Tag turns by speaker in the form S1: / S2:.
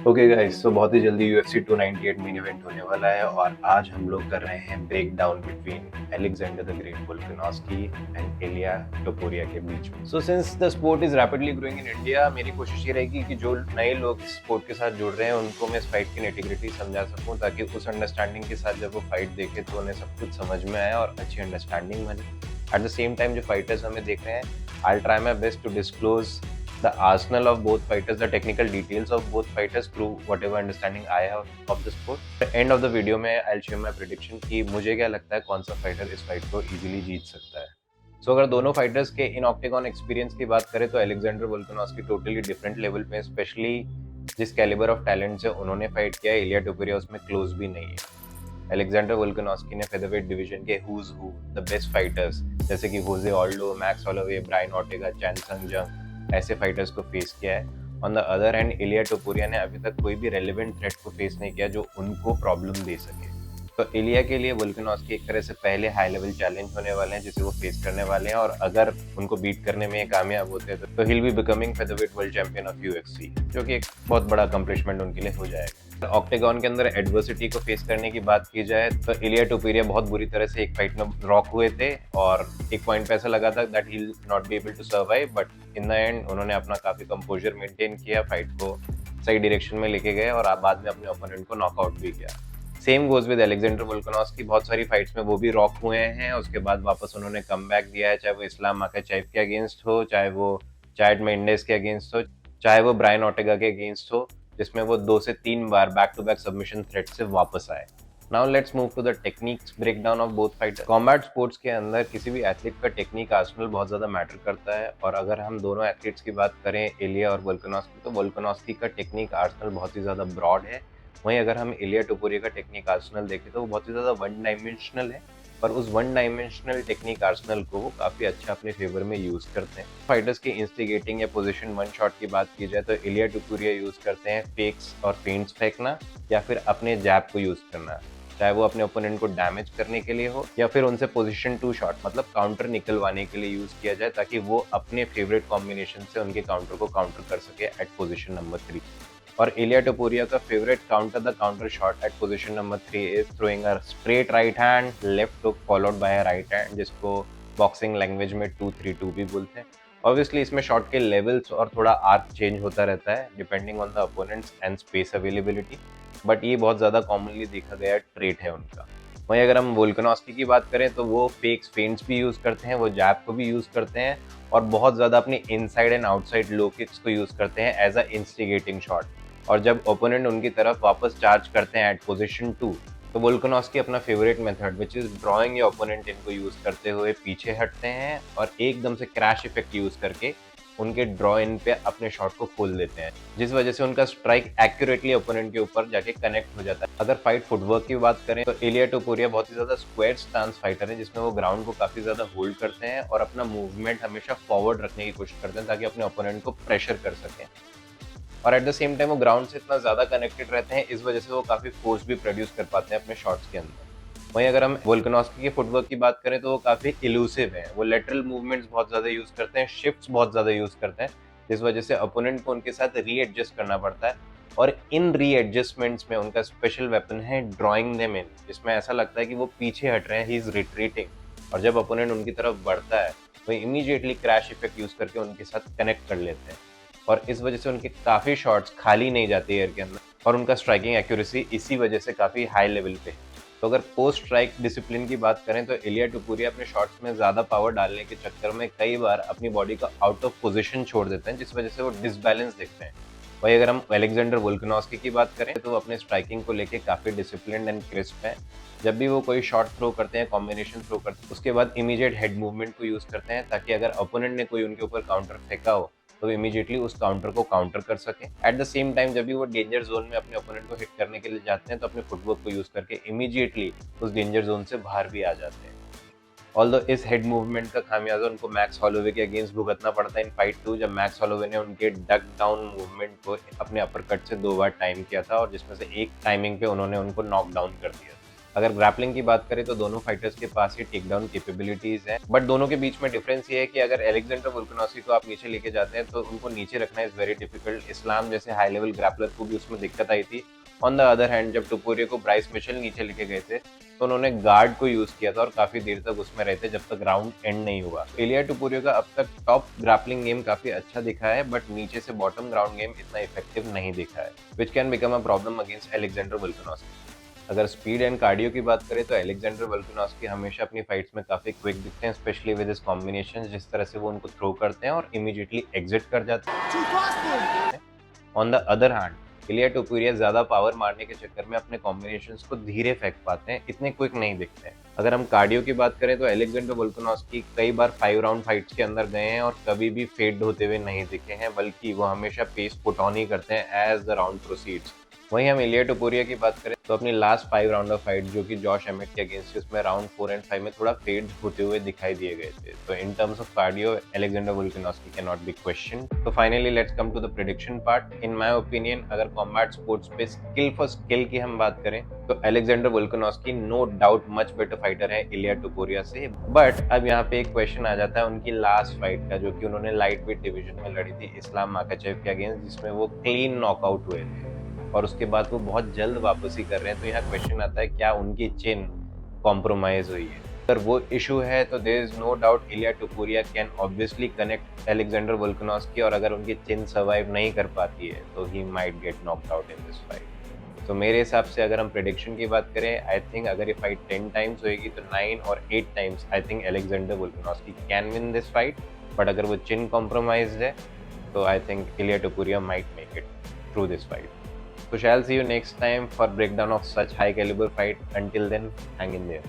S1: Okay guys, तो बहुत ही जल्दी UFC 298 मेन इवेंट होने वाला है और आज हम लोग कर रहे हैं break down between Alexander the Great Volkanovski and Ilia Topuria के बीच में। So since the sport is rapidly growing in India, मेरी कोशिश ये रहेगी कि जो नए लोग इस स्पोर्ट के साथ जुड़ रहे हैं उनको मैं इस फाइट की नेटिग्रिटी समझा सकूं, ताकि उस अंडरस्टैंडिंग के साथ जब वो फाइट देखे तो उन्हें सब कुछ समझ में आए और अच्छी अंडरस्टैंडिंग बने। एट द सेम टाइम जो फाइटर्स हमें देख रहे हैं, I try my best to disclose the arsenal of both fighters, the technical details of both fighters through whatever understanding I have of the sport. At the end of the video में I'll share my prediction कि मुझे क्या लगता है कौन सा fighter इस fight को इजीली जीत सकता है। अगर दोनों फाइटर्स के इन ऑक्टेगॉन एक्सपीरियंस की बात करें तो Alexander Volkanovski totally different level पे, स्पेशली जिस कैलिबर ऑफ टैलेंट से उन्होंने फाइट किया है, इलिया टोपुरिया उसमें क्लोज भी नहीं है। एलेक्जेंडर वोल्कानोव्स्की ने फेदरवेट डिवीजन के who's who the best fighters जैसे कि Jose Aldo, Max Holloway, Brian Ortega, Chan Sung Jung ऐसे फाइटर्स को फेस किया है। ऑन द अदर हैंड इलिया टोपुरिया ने अभी तक कोई भी रेलेवेंट थ्रेट को फेस नहीं किया जो उनको प्रॉब्लम दे सके। तो इलिया के लिए वोल्कानोव्स्की एक तरह से पहले हाई लेवल चैलेंज होने वाले हैं जिसे वो फेस करने वाले हैं, और अगर उनको बीट करने में कामयाब होते हैं तो हिल be becoming featherweight world champion of UFC, जो कि एक बहुत बड़ा अकम्प्लिशमेंट उनके लिए हो जाएगा। ऑक्टेगॉन के अंदर एडवर्सिटी को फेस करने की बात की जाए तो इलिया टोपुरिया बहुत बुरी तरह से एक फाइट में रॉक हुए थे और एक पॉइंट पे ऐसा लगा था that he will not be able to survive, but in the end उन्होंने अपना काफी कंपोजर मेंटेन किया, फाइट को सही डायरेक्शन में लेके गए और बाद में अपने ओपोनेंट को नॉकआउट भी किया। Same goes with Alexander Volkanovski, बहुत सारी फाइट्स में वो भी रॉक हुए हैं, उसके बाद वापस उन्होंने कमबैक दिया है, चाहे वो इस्लाम माखाचेव के अगेंस्ट हो, चाहे वो चैड मेंडेस के अगेंस्ट हो, चाहे वो ब्रायन ऑर्टेगा के अगेंस्ट हो, जिसमें वो 2 से 3 बार back to back submission threat से वापस आए। Now let's move to the techniques breakdown of both fighters. Combat sports के अंदर किसी भी एथलीट का टेक्निक आर्सेनल बहुत ज्यादा मैटर करता है, और अगर हम दोनों एथलीट्स की बात करें, इलिया और वोल्कानोव्स्की, तो वोल्कानोव्स्की का टेक्निक आर्सेनल बहुत ही ज्यादा ब्रॉड है। वहीं अगर हम इलिया टोपुरिया का टेक्निक आर्सेनल देखें तो वो बहुत ही ज्यादा वन डायमेंशनल है, पर उस वन डायमेंशनल टेक्निक आर्सेनल को वो काफी अच्छा अपने फेवर में यूज करते हैं। फाइटर्स की इंस्टिगेटिंग या पोजीशन वन शॉट की बात की जाए तो इलिया टोपुरिया यूज करते हैं फेक्स और फेंट्स फेंकना, या फिर अपने जैब को यूज करना, चाहे वो अपने ओपोनेंट को डैमेज करने के लिए हो या फिर उनसे पोजीशन 2 शॉट मतलब काउंटर निकलवाने के लिए यूज किया जाए, ताकि वो अपने फेवरेट कॉम्बिनेशन से उनके काउंटर को काउंटर कर सके एट पोजीशन नंबर 3। और इलिया टोपुरिया का favourite counter the counter shot at position number 3 is throwing a straight right hand left hook followed by a right hand, जिसको बॉक्सिंग लैंग्वेज में 2-3-2 भी बोलते हैं। ऑब्वियसली इसमें शॉट के लेवल्स और थोड़ा आर्क चेंज होता रहता है depending on the opponents and space availability, but ये बहुत ज्यादा कॉमनली देखा गया ट्रेट है उनका। वहीं अगर हम वोल्कानोव्स्की की बात करें तो वो फेक्स फेंट्स भी यूज करते हैं, वो जैब को भी यूज करते हैं, और बहुत ज्यादा अपनी inside and outside low kicks को यूज करते हैं एज अ इंस्टिगेटिंग शॉट। और जब ओपोनेंट उनकी तरफ वापस चार्ज करते हैं एट पोजीशन 2, तो वोल्कानोव्स्की अपना favourite method which is drawing या ओपोनेंट इनको यूज करते हुए पीछे हटते हैं और एकदम से क्रैश इफेक्ट यूज करके उनके ड्रॉ इन पे अपने शॉट को खोल देते हैं, जिस वजह से उनका स्ट्राइक एक्यूरेटली ओपोनेंट के ऊपर जाके कनेक्ट हो जाता है। अगर फाइट फुटवर्क की बात करें तो इलिया टोपुरिया बहुत ही ज्यादा स्क्वायर स्टांस फाइटर है, जिसमें वो ग्राउंड को काफी ज्यादा होल्ड करते हैं और अपना मूवमेंट हमेशा फॉरवर्ड रखने की कोशिश करते हैं ताकि अपने ओपोनेंट को प्रेशर कर सकें, और एट द सेम टाइम वो ग्राउंड से इतना ज्यादा कनेक्टेड रहते हैं, इस वजह से वो काफी फोर्स भी प्रोड्यूस कर पाते हैं अपने शॉट्स के अंदर। वहीं अगर हम वोल्कानोव्स्की के फुटवर्क की बात करें तो वो काफी इलूसिव है, वो लेटरल मूवमेंट्स बहुत ज्यादा यूज करते हैं, शिफ्ट्स बहुत ज्यादा यूज करते हैं, जिस वजह से अपोनेंट को उनके साथ रीएडजस्ट करना पड़ता है, और इन रीएडजस्टमेंट्स में उनका स्पेशल वेपन है ड्रॉइंग देम इन, जिसमें ऐसा लगता है कि वो पीछे हट रहे हैं, ही इज रिट्रीटिंग, और जब अपोनेंट उनकी तरफ बढ़ता है वो इमीडिएटली क्रैश इफेक्ट यूज करके उनके साथ कनेक्ट कर लेते हैं, और इस वजह से उनके काफी शॉट्स खाली नहीं जाते एयर के अंदर, और उनका स्ट्राइकिंग एक्यूरेसी इसी वजह से काफी हाई लेवल पे है। तो अगर पोस्ट स्ट्राइक डिसिप्लिन की बात करें तो इलिया टोपुरिया अपने शॉट्स में ज्यादा पावर डालने के चक्कर में कई बार अपनी बॉडी को आउट ऑफ पोजीशन छोड़ देते हैं, जिस वजह से वो डिसबैलेंस दिखते हैं। वही अगर हम एलेक्जेंडर वोल्कानोव्स्की की बात करें तो वो अपने स्ट्राइकिंग को लेके काफी डिसिप्लिन्ड एंड क्रिस्प है। जब भी वो कोई शॉट थ्रो करते हैं, कॉम्बिनेशन थ्रो करते हैं, उसके बाद इमीडिएट हेड मूवमेंट को यूज करते हैं, ताकि अगर ओपोनेंट ने कोई उनके ऊपर काउंटर फेंका हो तो इमीडिएटली उस काउंटर को काउंटर कर सके। एट द सेम टाइम जब भी वो डेंजर जोन में अपने ओपोनेंट को हिट करने के लिए जाते हैं तो अपने फुटवर्क को यूज करके इमीडिएटली उस डेंजर जोन से बाहर भी आ जाते हैं। ऑल्दो इस हेड मूवमेंट का खामियाजा उनको मैक्स हॉलोवे के अगेंस्ट भुगतना पड़ता है इन फाइट 2, जब मैक्स हॉलोवे ने उनके डक डाउन मूवमेंट को अपने अपर कट से 2 बार टाइम किया था, और जिसमें से एक टाइमिंग पे उन्होंने उनको नॉक डाउन कर दिया। अगर ग्रैपलिंग की बात करें तो दोनों फाइटर्स के पास ही टेक डाउन कैपेबिलिटीज है, बट दोनों के बीच में डिफरेंस ये है कि अगर एलेक्जेंडर वोल्कानोस्की को आप नीचे लेके जाते हैं तो उनको नीचे रखना इज वेरी डिफिकल्ट। इस्लाम जैसे हाई लेवल ग्रैपलर को भी उसमें दिक्कत आई थी। ऑन द अदर हैंड जब टोपुरिया को ब्राइस मिशेल नीचे लेके गए थे तो उन्होंने गार्ड को यूज किया था और काफी देर तक उसमें रहते जब तक राउंड एंड नहीं हुआ। इलिया टोपुरिया का अब तक टॉप ग्रैपलिंग गेम काफी अच्छा दिखा है, बट नीचे से बॉटम ग्राउंड गेम इतना इफेक्टिव नहीं दिखा है, which can become a problem against Alexander Volkanovski. अगर स्पीड एंड कार्डियो की बात करें तो एलेक्जेंडर वोल्कानोस्की हमेशा अपनी फाइट्स में काफी क्विक दिखते हैं, स्पेशली विद हिज कॉम्बिनेशंस, जिस तरह से वो उनको थ्रो करते हैं और इमीडिएटली एग्जिट कर जाते हैं। ऑन द अदर हैंड इलिया टोपुरिया ज्यादा पावर मारने के चक्कर में अपने कॉम्बिनेशंस को धीरे फेंक पाते हैं, इतने क्विक नहीं दिखते हैं। अगर हम कार्डियो की बात करें तो एलेक्जेंडर वोल्कानोस्की कई बार 5 राउंड फाइट्स के अंदर गए हैं और कभी भी फेड होते हुए नहीं दिखे हैं, बल्कि वो हमेशा पेस पुट ऑन ही करते हैं एज द राउंड प्रोसीड्स। वहीं हम इलिया टोपुरिया की बात करें तो अपनी लास्ट 5 राउंडर फाइट जो कि जॉश एमेट के अगेंस्ट, इसमें राउंड 4 एंड 5 में थोड़ा फेड होते हुए दिखाई दिए गए थे। तो in terms of cardio Alexander Volkanovski can not be question. तो finally let's come to the prediction part. In my opinion अगर कॉम्बैट स्पोर्ट्स पे स्किल फॉर स्किल की हम बात करें तो Alexander Volkanovski no doubt much better fighter है Ilia टोपुरिया से। बट अब यहाँ पे एक क्वेश्चन आ जाता है उनकी लास्ट फाइट का, जो कि उन्होंने लाइट वेट डिवीजन में लड़ी थी इस्लाम माकाचेव के अगेंस्ट, जिसमें वो क्लीन नॉकआउट हुए थे और उसके बाद वो बहुत जल्द वापसी कर रहे हैं। तो यहाँ क्वेश्चन आता है क्या उनकी चिन कॉम्प्रोमाइज हुई है? अगर वो इशू है तो there is no doubt Ilia Topuria can obviously connect Alexander Volkanovski, और अगर उनकी चिन सर्वाइव नहीं कर पाती है तो he might get knocked out in this fight. तो मेरे हिसाब से अगर हम प्रेडिक्शन की बात करें, आई थिंक अगर ये फाइट 10 टाइम्स होगी तो 9 और 8 times I think Alexander Volkanovski can win this fight. But अगर वो चिन कॉम्प्रोमाइज है तो I think Ilia Topuria might make it through this fight. So shall see you next time for breakdown of such high caliber fight. Until then, hang in there.